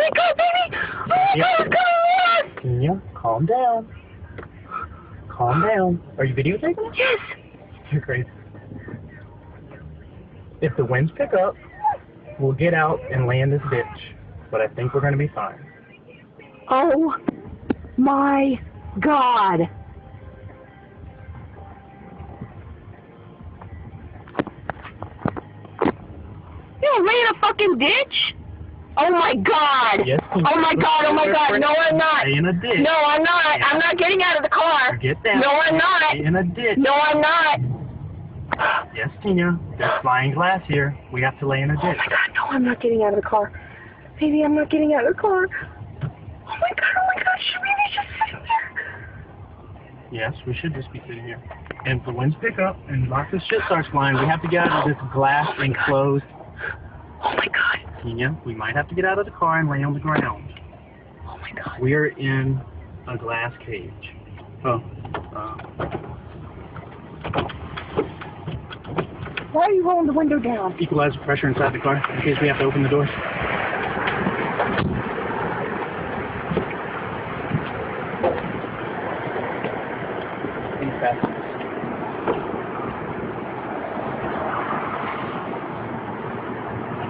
my god, baby! Oh my god, it's coming at us! Tina, calm down. Calm down. Are you videotaping it? Yes! You're crazy. If the winds pick up, we'll get out and lay in this ditch. But I think we're going to be fine. Oh my god! You lay in a fucking ditch? Oh my god! Yes, oh my god, oh my god, no I'm not! Lay in a ditch. No I'm not! I'm not getting out of the car! Get that. No I'm not! Lay in a ditch. No I'm not! Yes, Tina. There's flying glass here. We have to lay in a Oh ditch. my god, no I'm not getting out of the car. Baby, I'm not getting out of the car. Oh my god, should we be just sitting there? Yes, we should just be sitting here. And if the winds pick up and lots of shit starts flying, we have to get out of this glass enclosed. Oh my god. Tina, we might have to get out of the car and lay on the ground. Oh my god. We're in a glass cage. Oh. Why are you rolling the window down? Equalize the pressure inside the car in case we have to open the doors.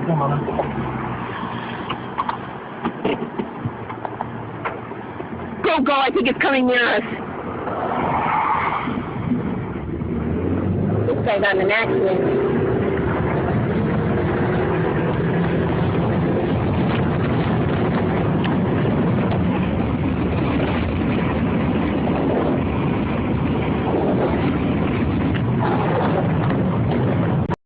Come on. Go, I think it's coming near us. This guy got in an accident.